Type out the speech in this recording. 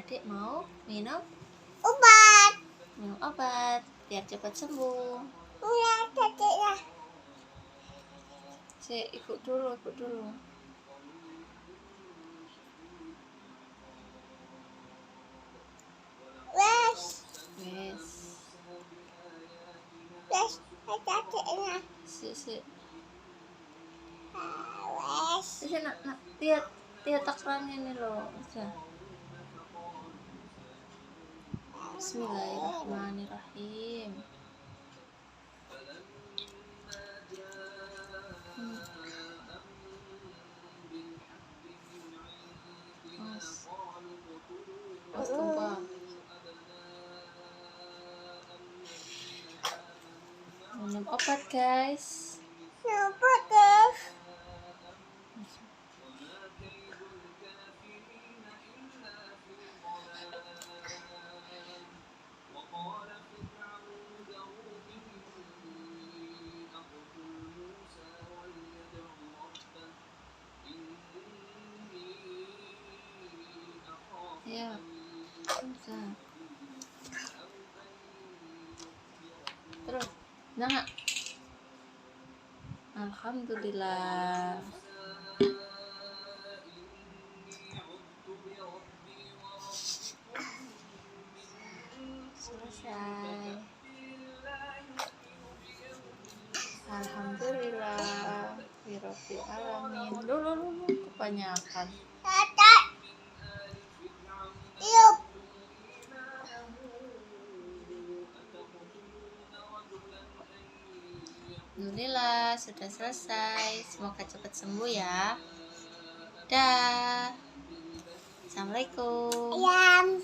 Adik mau minum Obat. biar cepat sembuh. Iya, dadeknya. Ikut dulu. Wes, dadeknya. Si. Wes. Nak, lihat takran ini loh. Bismillahirrahmanirrahim. Mas tumpah. Minum obat guys. Obat guys. Ya, bisa. Terus, jangan. Alhamdulillah. Selesai. Alhamdulillah. Birabbil alamin. Dulu kebanyakan. Yuk. Alhamdulillah sudah selesai. Semoga cepat sembuh ya. Dah. Assalamualaikum. Ayam.